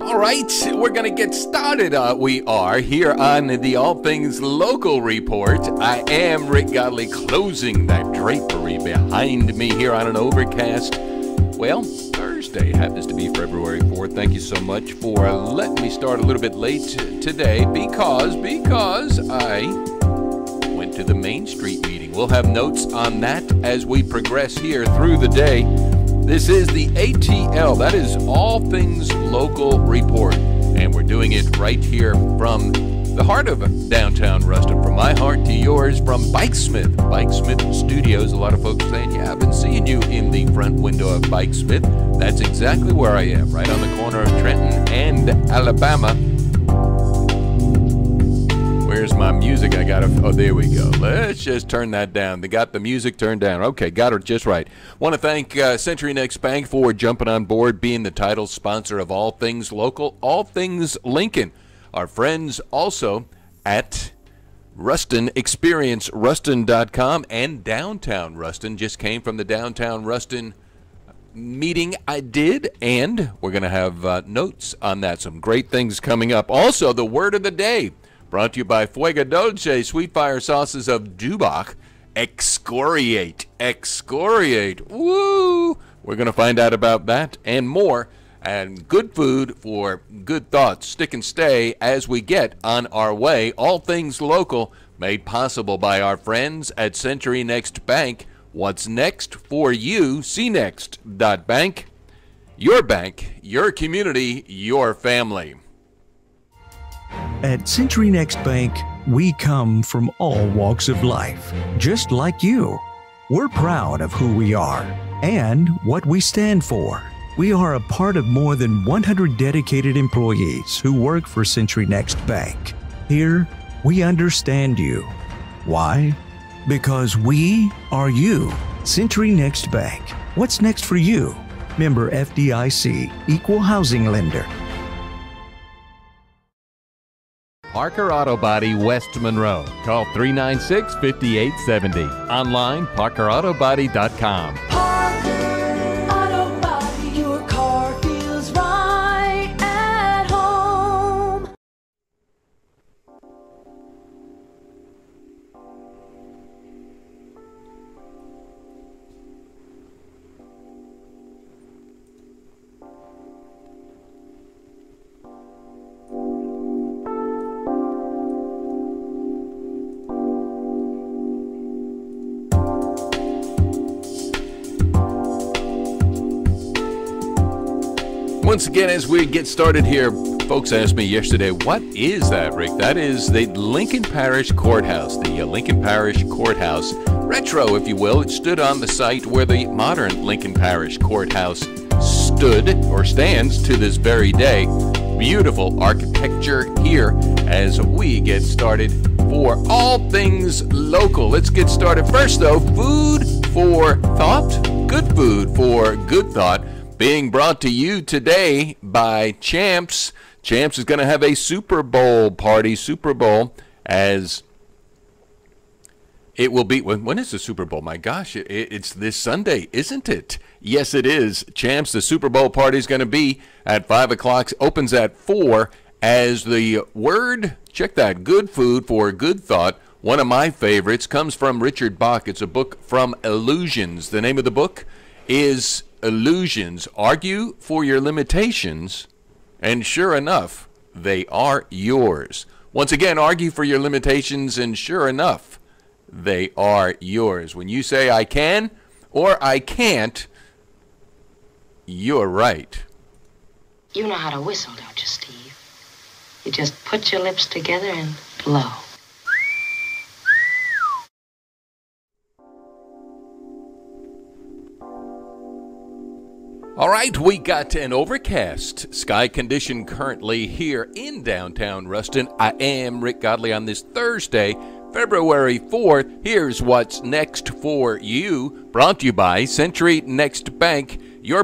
All right, we're going to get started. We are here on the All Things Local Report. I am Rick Godley, closing that drapery behind me here on an overcast. Well, Thursday happens to be February 4th. Thank you so much for letting me start a little bit late today because I went to the Main Street meeting. We'll have notes on that as we progress here through the day. This is the ATL, that is All Things Local Report, and we're doing it right here from the heart of downtown Ruston, from my heart to yours, from Bikesmith Studios. A lot of folks saying, yeah, I've been seeing you in the front window of Bikesmith. That's exactly where I am, right on the corner of Trenton and Alabama. Where's my music? Oh, there we go. Let's just turn that down. They got the music turned down. Okay, got it just right. Want to thank Century Next Bank for jumping on board, being the title sponsor of All Things Local, All Things Lincoln. Our friends also at Ruston, ExperienceRuston.com, and Downtown Ruston. Just came from the Downtown Ruston meeting I did, and we're going to have notes on that. Some great things coming up. Also, the word of the day, brought to you by Fuego Dolce, sweet fire sauces of Dubach. Excoriate. Woo! We're going to find out about that and more. And good food for good thoughts. Stick and stay as we get on our way. All Things Local, made possible by our friends at Century Next Bank. What's next for you? cnext.bank. Your bank, your community, your family. At Century Next Bank, we come from all walks of life, just like you. We're proud of who we are and what we stand for. We are a part of more than 100 dedicated employees who work for Century Next Bank. Here, we understand you. Why? Because we are you. Century Next Bank. What's next for you? Member FDIC, Equal Housing Lender. Parker Auto Body, West Monroe. Call 396-5870. Online, parkerautobody.com. Parker Auto Body, your car feels right at home. Once again, as we get started here, folks asked me yesterday, what is that, Rick? That is the Lincoln Parish Courthouse, the Lincoln Parish Courthouse. Retro, if you will. It stood on the site where the modern Lincoln Parish Courthouse stood or stands to this very day. Beautiful architecture here as we get started for All Things Local. Let's get started. First, though, food for thought. Good food for good thought. Being brought to you today by Champs. Champs is going to have a Super Bowl party. Super Bowl as it will be. When is the Super Bowl? My gosh, it's this Sunday, isn't it? Yes, it is. Champs, the Super Bowl party is going to be at 5 o'clock. Opens at 4 as the word, check that, good food for good thought. One of my favorites comes from Richard Bach. It's a book from Illusions. The name of the book is Illusions. Argue for your limitations, and sure enough, they are yours. Once again, argue for your limitations, and sure enough, they are yours. When you say I can or I can't, you're right. You know how to whistle, don't you, Steve? You just put your lips together and blow. All right, we got an overcast sky condition currently here in downtown Ruston. I am Rick Godley on this Thursday, February 4th. Here's what's next for you, brought to you by Century Next Bank, your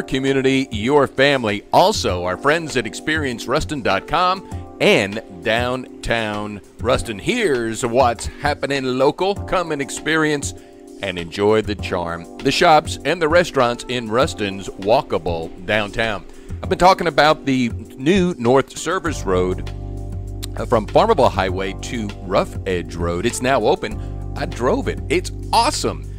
community, your family. Also, our friends at ExperienceRuston.com and downtown Ruston. Here's what's happening local. Come and experience and enjoy the charm, the shops, and the restaurants in Ruston's walkable downtown. I've been talking about the new North Service Road from Farmable Highway to Rough Edge Road. It's now open. I drove it. It's awesome.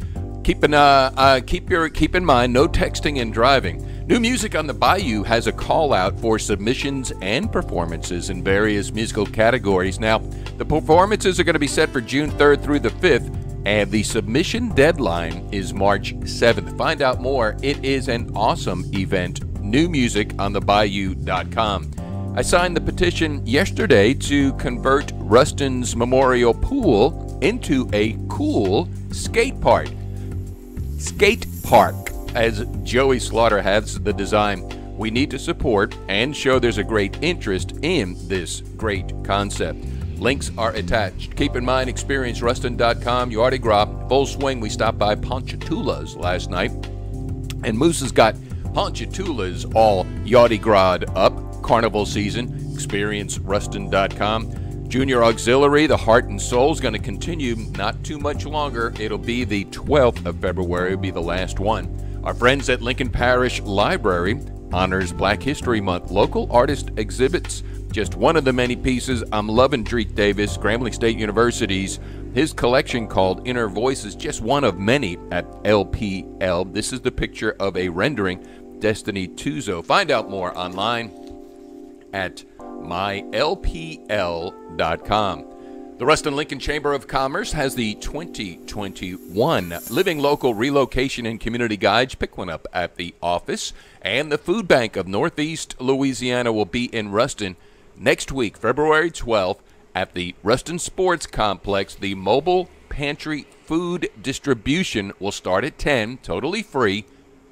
Keep in mind, no texting and driving. New Music on the Bayou has a call out for submissions and performances in various musical categories. Now, the performances are going to be set for June 3rd through the 5th, and the submission deadline is March 7th. Find out more. It is an awesome event. NewMusicOnTheBayou.com. I signed the petition yesterday to convert Ruston's Memorial Pool into a cool skate park. As Joey Slaughter has the design. We need to support and show there's a great interest in this great concept. Links are attached. Keep in mind, experienceruston.com, Yardi Gras, full swing. We stopped by Ponchatoula's last night, and Moose has got Ponchatoula's all Yardi Gras up. Carnival season, experienceruston.com. Junior Auxiliary, the Heart and Soul, is going to continue not too much longer. It'll be the 12th of February, will be the last one. Our friends at Lincoln Parish Library honors Black History Month. Local artist exhibits, just one of the many pieces. I'm loving Dreek Davis, Grambling State University's. His collection called Inner Voices, just one of many at LPL. This is the picture of a rendering, Destiny Tuzo. Find out more online at mylpl.com. The Ruston Lincoln Chamber of Commerce has the 2021 Living Local Relocation and Community Guides. Pick one up at the office. And the Food Bank of Northeast Louisiana will be in Ruston next week, February 12th, at the Ruston Sports Complex. The mobile pantry food distribution will start at 10, totally free.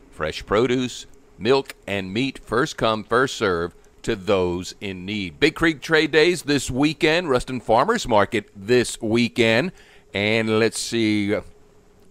Fresh produce, milk, and meat, first come, first serve to those in need. Big Creek Trade Days this weekend, Ruston Farmers Market this weekend, and let's see,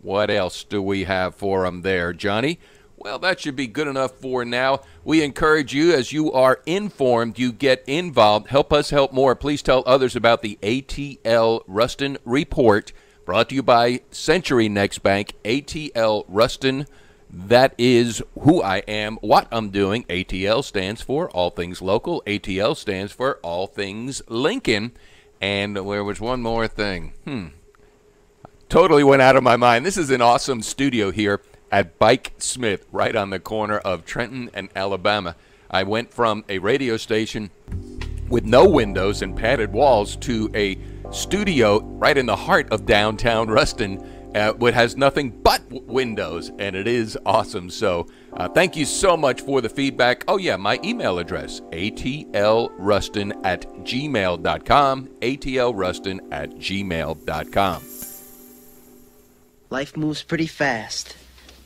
what else do we have for them there, Johnny? Well, that should be good enough for now. We encourage you, as you are informed, you get involved. Help us help more. Please tell others about the ATL-Ruston Report, brought to you by Century Next Bank. ATL-Ruston, that is who I am, what I'm doing. ATL stands for All Things Local. ATL stands for All Things Lincoln. And there was one more thing. Totally went out of my mind. This is an awesome studio here at Bike Smith, right on the corner of Trenton and Alabama. I went from a radio station with no windows and padded walls to a studio right in the heart of downtown Ruston, which has nothing but windows, and it is awesome. So thank you so much for the feedback. Oh, yeah, my email address, atlruston@gmail.com, atlruston@gmail.com. Life moves pretty fast.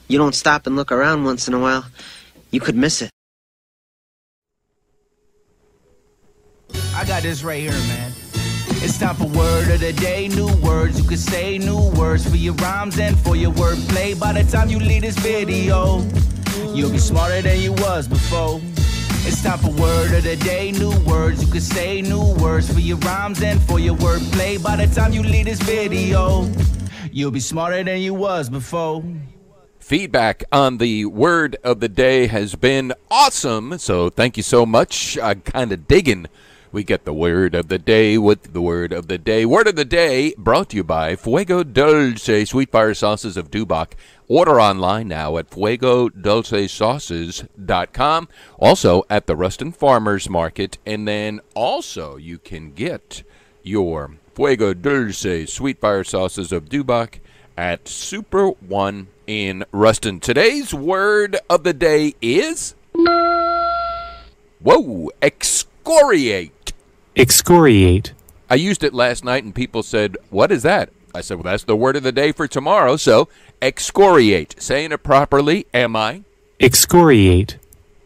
You don't stop and look around once in a while, you could miss it. I got this right here, man. It's time for word of the day. New words you can say, new words for your rhymes and for your wordplay. By the time you leave this video, you'll be smarter than you was before. It's time for word of the day. New words you can say, new words for your rhymes and for your wordplay. By the time you leave this video, you'll be smarter than you was before. Feedback on the word of the day has been awesome, so thank you so much. I'm kind of digging. We get the word of the day with the word of the day. Word of the day brought to you by Fuego Dulce Sweet Fire Sauces of Dubach. Order online now at fuegodulcesauces.com. Also at the Ruston Farmers Market. And then also you can get your Fuego Dulce Sweet Fire Sauces of Dubach at Super One in Ruston. Today's word of the day is excoriate. Excoriate. I used it last night and people said, what is that? I said, well, that's the word of the day for tomorrow. So excoriate. Saying it properly, am I? Excoriate.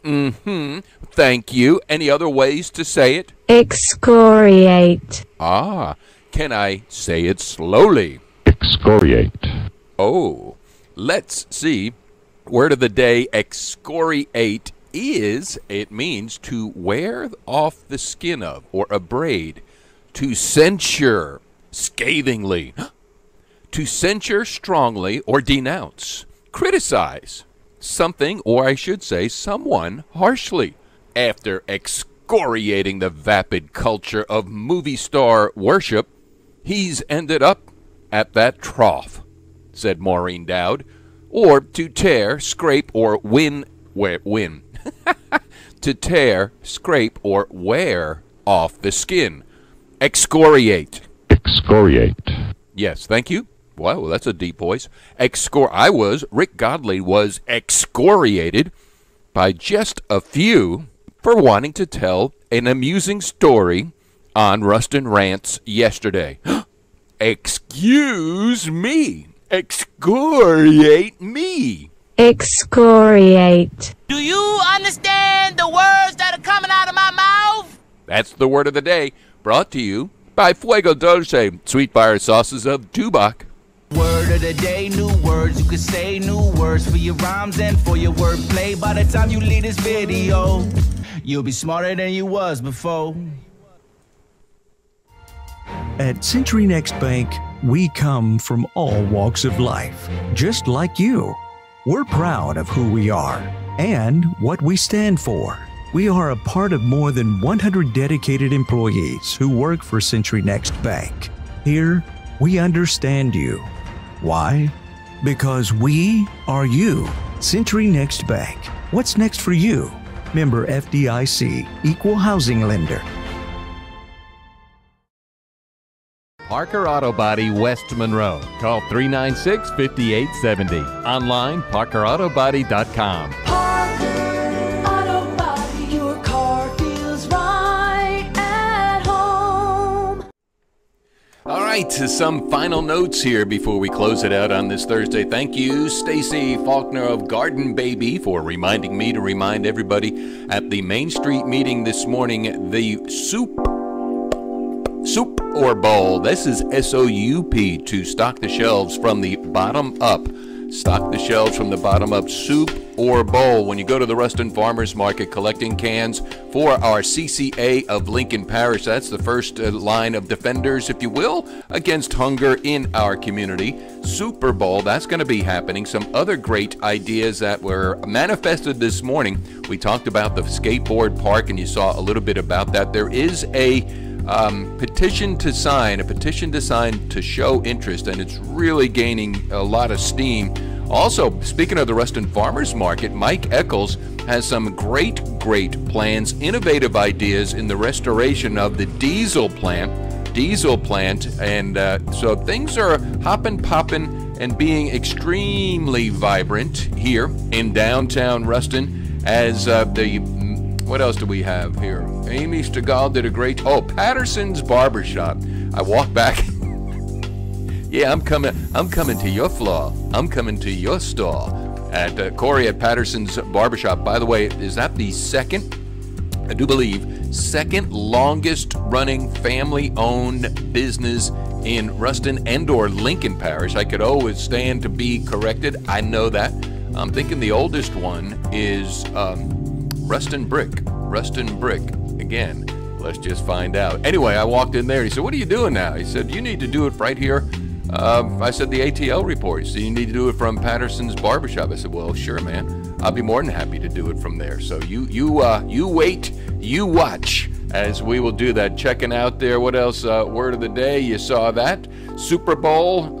Thank you. Any other ways to say it? Excoriate. Ah, can I say it slowly? Excoriate. Oh, let's see. Word of the day, excoriate, is, it means to wear off the skin of or abrade, to censure scathingly, to censure strongly or denounce, criticize something, or I should say someone, harshly. After excoriating the vapid culture of movie star worship, he's ended up at that trough, said Maureen Dowd. Or to tear, scrape, or win. To tear, scrape, or wear off the skin. Excoriate. Excoriate. Yes, thank you. Wow, that's a deep voice. Rick Godley was excoriated by just a few for wanting to tell an amusing story on Ruston Rants yesterday. Excuse me. Excoriate me. Excoriate. Do you understand the words that are coming out of my mouth? That's the word of the day, brought to you by Fuego Dulce, sweet fire sauces of Tubac. Word of the day, new words you can say, new words for your rhymes and for your wordplay. By the time you leave this video, you'll be smarter than you was before. At Century Next Bank, we come from all walks of life, just like you. We're proud of who we are and what we stand for. We are a part of more than 100 dedicated employees who work for Century Next Bank. Here, we understand you. Why? Because we are you. Century Next Bank. What's next for you? Member FDIC, Equal Housing Lender. Parker Auto Body, West Monroe. Call 396-5870. Online, parkerautobody.com. Parker Auto Body, your car feels right at home. All right, some final notes here before we close it out on this Thursday. Thank you, Stacy Faulkner of Garden Baby, for reminding me to remind everybody at the Main Street meeting this morning, the soup or bowl. This is S-O-U-P, to stock the shelves from the bottom up. Stock the shelves from the bottom up, soup or bowl. When you go to the Ruston Farmers Market collecting cans for our CCA of Lincoln Parish, that's the first line of defenders, if you will, against hunger in our community. Super Bowl, that's going to be happening. Some other great ideas that were manifested this morning. We talked about the skateboard park, and you saw a little bit about that. There is a petition to sign to show interest, and it's really gaining a lot of steam. Also, speaking of the Ruston Farmers Market, Mike Eccles has some great plans, innovative ideas in the restoration of the diesel plant, and so things are hopping, popping, and being extremely vibrant here in downtown Ruston as what else do we have here? Amy Stegall did a great... Patterson's Barbershop. I walked back. Yeah, I'm coming to your floor. I'm coming to your stall. At Corey at Patterson's Barbershop. By the way, is that the second longest running family-owned business in Ruston and or Lincoln Parish? I could always stand to be corrected. I know that. I'm thinking the oldest one is... Ruston Brick. Again, let's just find out. Anyway, I walked in there. He said, "What are you doing now?" He said, "You need to do it right here." I said, "The ATL report. So you need to do it from Patterson's Barbershop." I said, "Well, sure, man. I'll be more than happy to do it from there." So you wait, you watch as we will do that. Checking out there. What else? Word of the day. You saw that. Super Bowl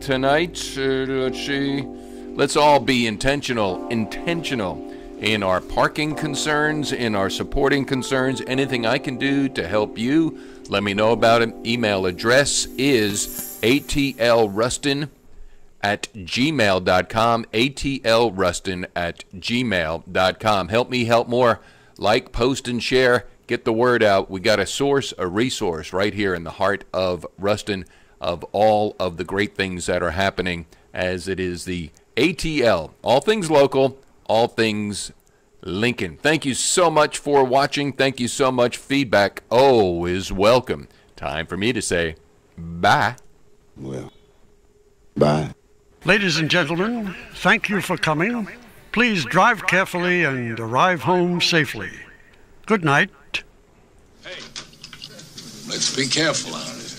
tonight. Let's see. Let's all be intentional in our parking concerns, in our supporting concerns. Anything I can do to help you, let me know about it. Email address is ATLRuston@gmail.com, ATLRuston@gmail.com. Help me help more. Like, post, and share. Get the word out. We got a resource right here in the heart of Ruston of all of the great things that are happening, as it is the ATL. All things local, all things Lincoln. Thank you so much for watching. Thank you so much. Feedback always welcome. Time for me to say bye. Well, bye. Ladies and gentlemen, thank you for coming. Please drive carefully and arrive home safely. Good night. Hey, let's be careful out here.